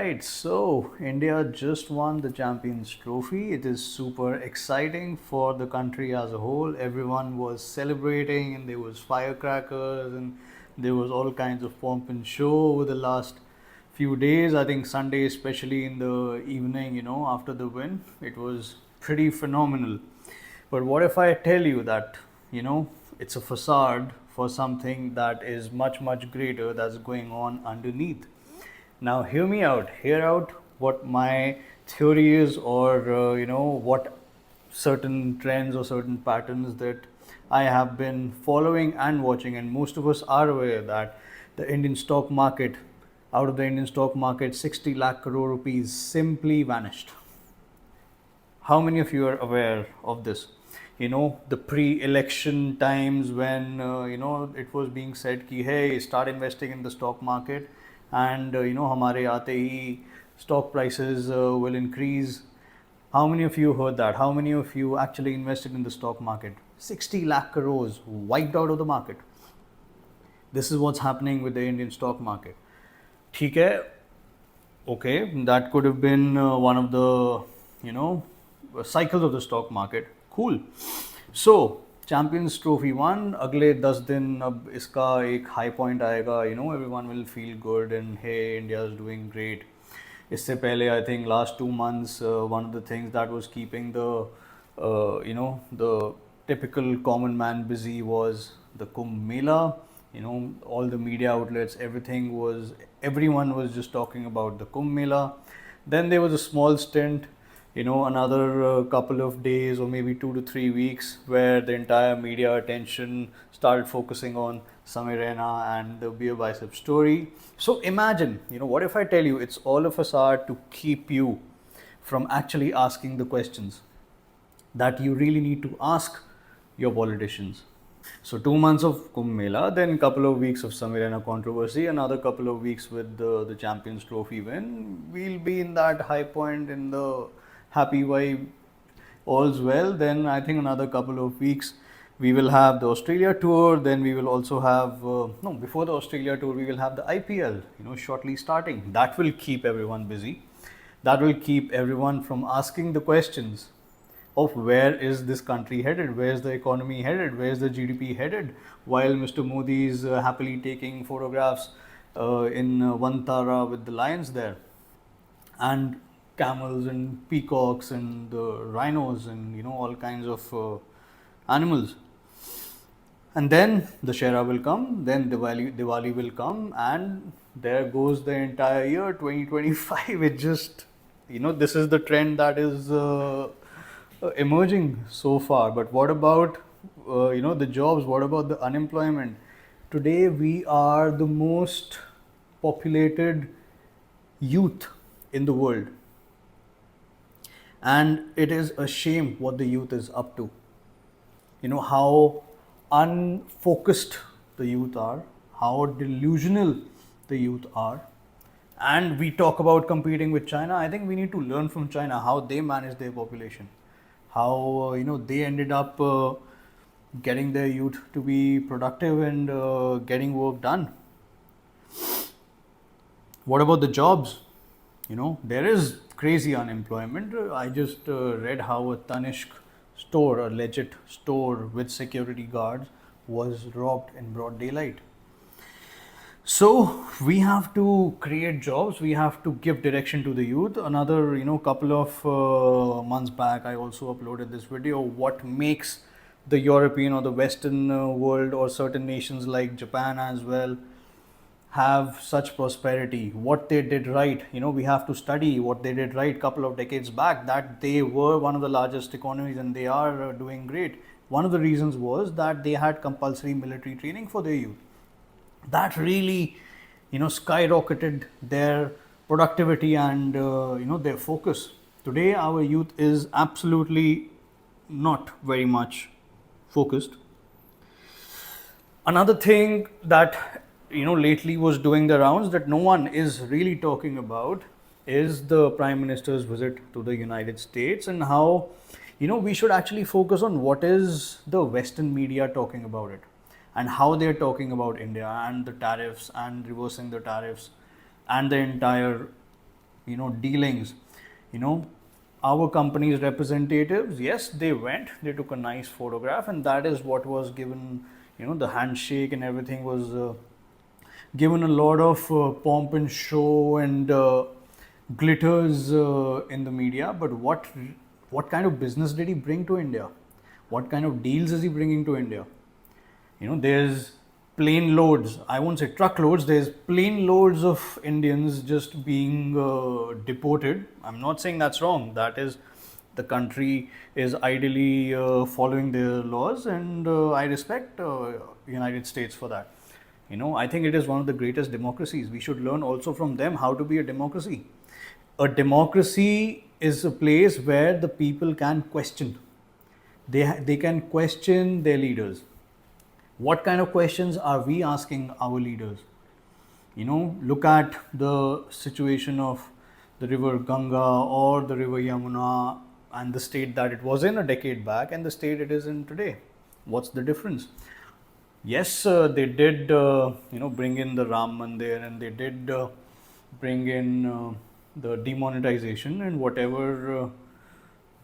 right, so India just won the Champions Trophy. It is super exciting for the country as a whole. Everyone was celebrating, and there was firecrackers, and there was all kinds of pomp and show over the last few days. I think Sunday, especially in the evening, after the win, it was pretty phenomenal. But what if I tell you that, it's a facade for something that is much, much greater that's going on underneath? Now, hear me out. Hear out what my theory is, or what certain trends or certain patterns that I have been following and watching. And most of us are aware that the Indian stock market, out of the Indian stock market, 60 lakh crore rupees simply vanished. How many of you are aware of this? The pre-election times when it was being said ki hey, start investing in the stock market, and हमारे आते ही stock prices will increase. How many of you heard that? How many of you actually invested in the stock market? 60 lakh crores wiped out of the market. This is what's happening with the Indian stock market. ठीक है, okay, that could have been one of the cycles of the stock market. Cool. So Champions Trophy won, अगले 10 दिन अब इसका एक high point आएगा, everyone will feel good and hey India is doing great. इससे पहले I think last 2 months one of the things that was keeping the typical common man busy was the Kumbh Mela. All the media outlets, everyone was just talking about the Kumbh Mela. Then there was a small stint, another couple of days or maybe 2 to 3 weeks where the entire media attention started focusing on Samir Raina and the beer bicep story. So imagine, what if I tell you it's all a facade to keep you from actually asking the questions that you really need to ask your politicians. So 2 months of Kumbh Mela, then a couple of weeks of Samir Raina controversy, another couple of weeks with the Champions Trophy win. We'll be in that high point, in the happy vibe, all's well. Then I think another couple of weeks we will have the Australia tour. Then we will also have before the Australia tour we will have the IPL, shortly starting. That will keep everyone busy. That will keep everyone from asking the questions of where is this country headed, where is the economy headed, where is the GDP headed, while Mr. Modi is happily taking photographs in Vantara with the lions there, and camels and peacocks and rhinos and all kinds of animals. And then the Shera will come, then Diwali will come, and there goes the entire year 2025. It just, this is the trend that is emerging so far. But what about the jobs? What about the unemployment? Today we are the most populated youth in the world, and it is a shame what the youth is up to. How unfocused the youth are, how delusional the youth are. And we talk about competing with China. I think we need to learn from China how they manage their population, how they ended up getting their youth to be productive and getting work done. What about the jobs? There is crazy unemployment. I just read how a Tanishq store, a legit store with security guards, was robbed in broad daylight. So we have to create jobs. We have to give direction to the youth. Another, couple of months back, I also uploaded this video. What makes the European or the Western world, or certain nations like Japan as well, have such prosperity? What they did right. We have to study what they did right couple of decades back, that they were one of the largest economies and they are doing great. One of the reasons was that they had compulsory military training for their youth. That really, skyrocketed their productivity and, their focus. Today, our youth is absolutely not very much focused. Another thing that, lately was doing the rounds that no one is really talking about is the Prime Minister's visit to the United States, and how, we should actually focus on what is the Western media talking about it, and how they're talking about India and the tariffs and reversing the tariffs and the entire dealings. Our company's representatives, yes, they went, they took a nice photograph, and that is what was given. The handshake and everything was given a lot of pomp and show and glitters in the media. But what kind of business did he bring to India? What kind of deals is he bringing to India? There's plane loads, I won't say truckloads, there's plane loads of Indians just being deported. I'm not saying that's wrong. That is, the country is ideally following their laws, and I respect United States for that. I think it is one of the greatest democracies. We should learn also from them how to be a democracy. A democracy is a place where the people can question. They can question their leaders. What kind of questions are we asking our leaders? Look at the situation of the river Ganga or the river Yamuna, and the state that it was in a decade back and the state it is in today. What's the difference? Yes, they did, bring in the Ram Mandir, and they did bring in the demonetization and whatever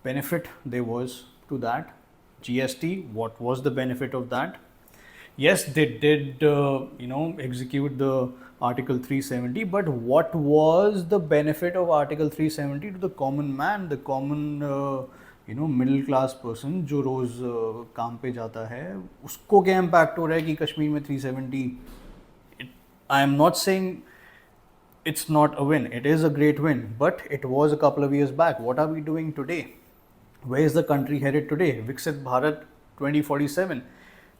benefit there was to that. GST, what was the benefit of that? Yes, they did, execute the Article 370, but what was the benefit of Article 370 to the common man, the common, middle class person जो रोज काम पे जाता है, उसको क्या impact हो रहा है कि कश्मीर में 370? I am not saying it's not a win. It is a great win, but it was a couple of years back. What are we doing today? Where is the country headed today? Viksit Bharat 2047.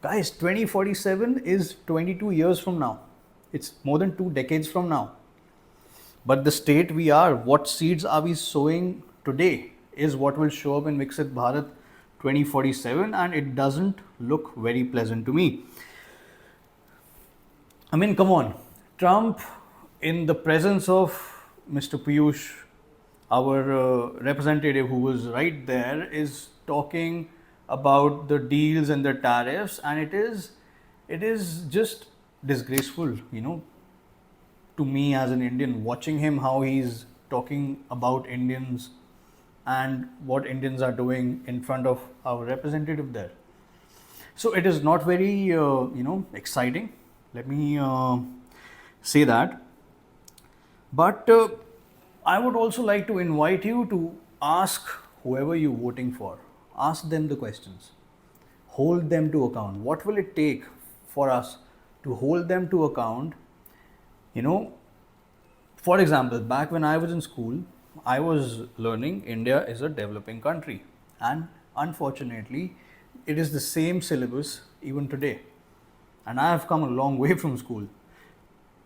Guys, 2047 is 22 years from now. It's more than 2 decades from now. But the state we are, what seeds are we sowing today is what will show up in Viksit Bharat 2047, and it doesn't look very pleasant to me. I mean, come on. Trump, in the presence of Mr. Piyush, our representative who was right there, is talking about the deals and the tariffs, and it is just disgraceful, to me as an Indian, watching him, how he's talking about Indians and what Indians are doing in front of our representative there. So it is not very exciting, let me say that. But I would also like to invite you to ask whoever you're voting for, ask them the questions, hold them to account. What will it take for us to hold them to account? For example, back when I was in school, I was learning India is a developing country, and unfortunately it is the same syllabus even today, and I have come a long way from school,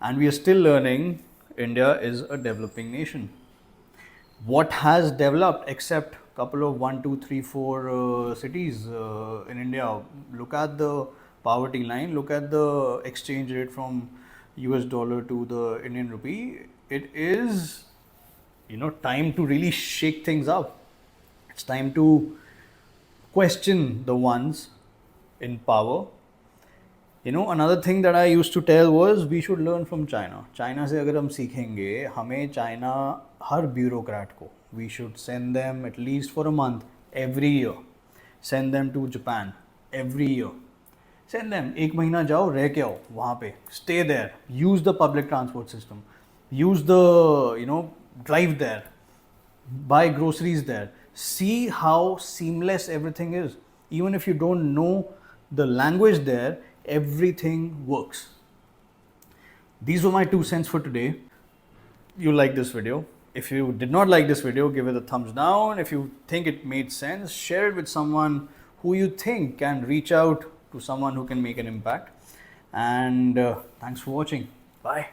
and we are still learning India is a developing nation. What has developed except couple of 1, 2, 3, 4 cities in India? Look at the poverty line, look at the exchange rate from US dollar to the Indian rupee. It is time to really shake things up. It's time to question the ones in power. Another thing that I used to tell was we should learn from China. China से अगर हम सीखेंगे, हमें China हर bureaucrat को, we should send them at least for a month every year. Send them to Japan every year. Send them, 1 महीना जाओ, रह के आओ वहाँ पे, stay there, use the public transport system, use the drive there, buy groceries there, see how seamless everything is. Even if you don't know the language there, everything works. These were my 2 cents for today. You like this video. If you did not like this video, give it a thumbs down. If you think it made sense, share it with someone who you think can reach out to someone who can make an impact. And thanks for watching. Bye.